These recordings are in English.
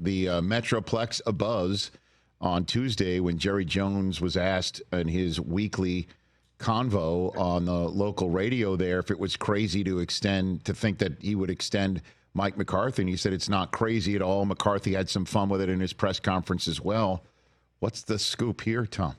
the Metroplex abuzz on Tuesday when Jerry Jones was asked in his weekly convo on the local radio there if it was crazy to think that he would extend Mike McCarthy, and he said it's not crazy at all. McCarthy had some fun with it in his press conference as well. What's the scoop here, Tom?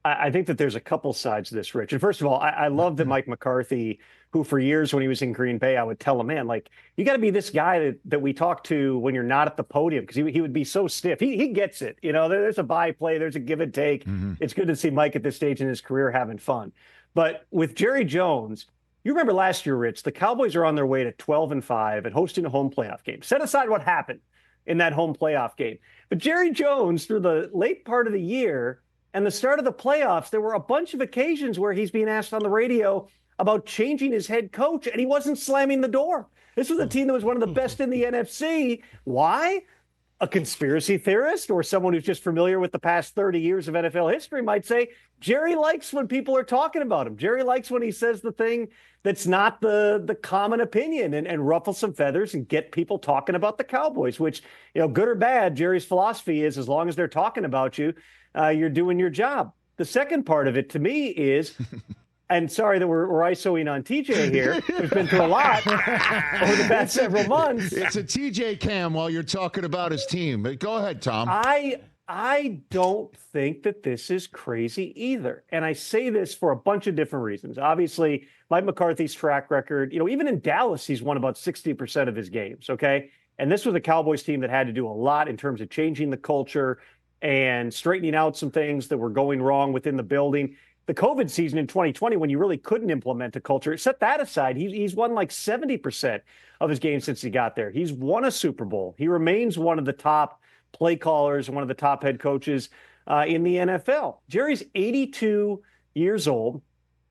I think that there's a couple sides to this, Rich. And first of all, I love that Mike McCarthy, who for years when he was in Green Bay, I would tell him, man, like, you got to be this guy that we talk to when you're not at the podium, because he would be so stiff. He gets it. You know, there's a byplay, there's a give and take. Mm-hmm. It's good to see Mike at this stage in his career having fun. But with Jerry Jones, you remember last year, Rich, the Cowboys are on their way to 12-5 and hosting a home playoff game. Set aside what happened in that home playoff game. But Jerry Jones, through the late part of the year and the start of the playoffs, there were a bunch of occasions where he's being asked on the radio about changing his head coach, and he wasn't slamming the door. This was a team that was one of the best in the NFC. Why? A conspiracy theorist or someone who's just familiar with the past 30 years of NFL history might say, Jerry likes when people are talking about him. Jerry likes when he says the thing that's not the common opinion and ruffle some feathers and get people talking about the Cowboys, which, you know, good or bad, Jerry's philosophy is as long as they're talking about you, you're doing your job. The second part of it to me is, and sorry that we're ISOing on TJ here, who's been through a lot over the past several months. It's a TJ cam while you're talking about his team. But go ahead, Tom. I don't think that this is crazy either. And I say this for a bunch of different reasons. Obviously, Mike McCarthy's track record, you know, even in Dallas, he's won about 60% of his games, okay? And this was a Cowboys team that had to do a lot in terms of changing the culture and straightening out some things that were going wrong within the building. The COVID season in 2020, when you really couldn't implement a culture, set that aside, he's won like 70% of his games since he got there. He's won a Super Bowl. He remains one of the top play callers and one of the top head coaches in the NFL. Jerry's 82 years old.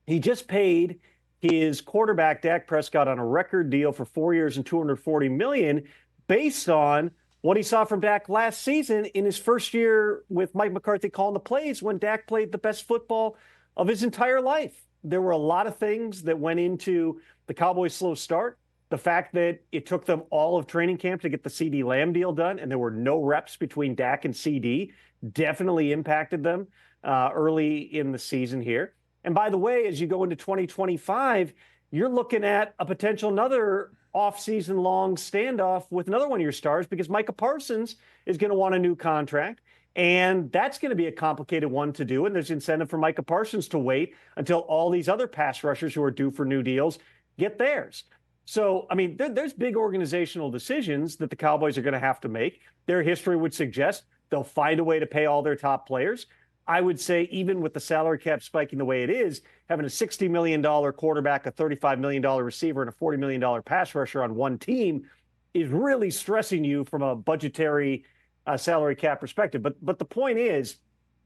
He just paid his quarterback, Dak Prescott, on a record deal for 4 years and $240 million based on what he saw from Dak last season in his first year with Mike McCarthy calling the plays when Dak played the best football of his entire life. There were a lot of things that went into the Cowboys' slow start. The fact that it took them all of training camp to get the CD Lamb deal done, and there were no reps between Dak and CD, definitely impacted them early in the season here. And by the way, as you go into 2025, you're looking at a potential another off-season long standoff with another one of your stars because Micah Parsons is going to want a new contract. And that's going to be a complicated one to do. And there's incentive for Micah Parsons to wait until all these other pass rushers who are due for new deals get theirs. So, I mean, there's big organizational decisions that the Cowboys are going to have to make. Their history would suggest they'll find a way to pay all their top players. I would say even with the salary cap spiking the way it is, having a $60 million quarterback, a $35 million receiver, and a $40 million pass rusher on one team is really stressing you from a budgetary salary cap perspective. But the point is,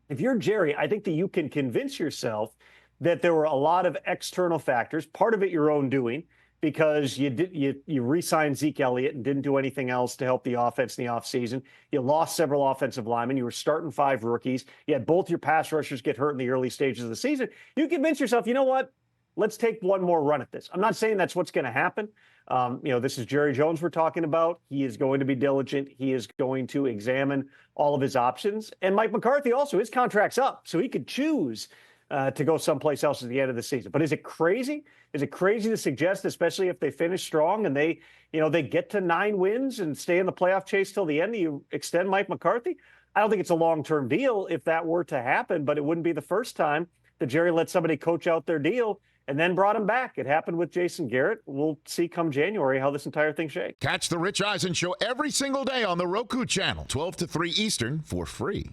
if you're Jerry, I think that you can convince yourself that there were a lot of external factors, part of it your own doing, because you re-signed Zeke Elliott and didn't do anything else to help the offense in the offseason. You lost several offensive linemen. You were starting 5 rookies. You had both your pass rushers get hurt in the early stages of the season. You convince yourself, you know what? Let's take one more run at this. I'm not saying that's what's going to happen. This is Jerry Jones we're talking about. He is going to be diligent. He is going to examine all of his options. And Mike McCarthy also, his contract's up, so he could choose to go someplace else at the end of the season. But is it crazy? Is it crazy to suggest, especially if they finish strong and they get to 9 wins and stay in the playoff chase till the end, you extend Mike McCarthy? I don't think it's a long-term deal if that were to happen, but it wouldn't be the first time that Jerry let somebody coach out their deal and then brought him back. It happened with Jason Garrett. We'll see come January how this entire thing shakes. Catch the Rich Eisen Show every single day on the Roku Channel, 12 to 3 Eastern, for free.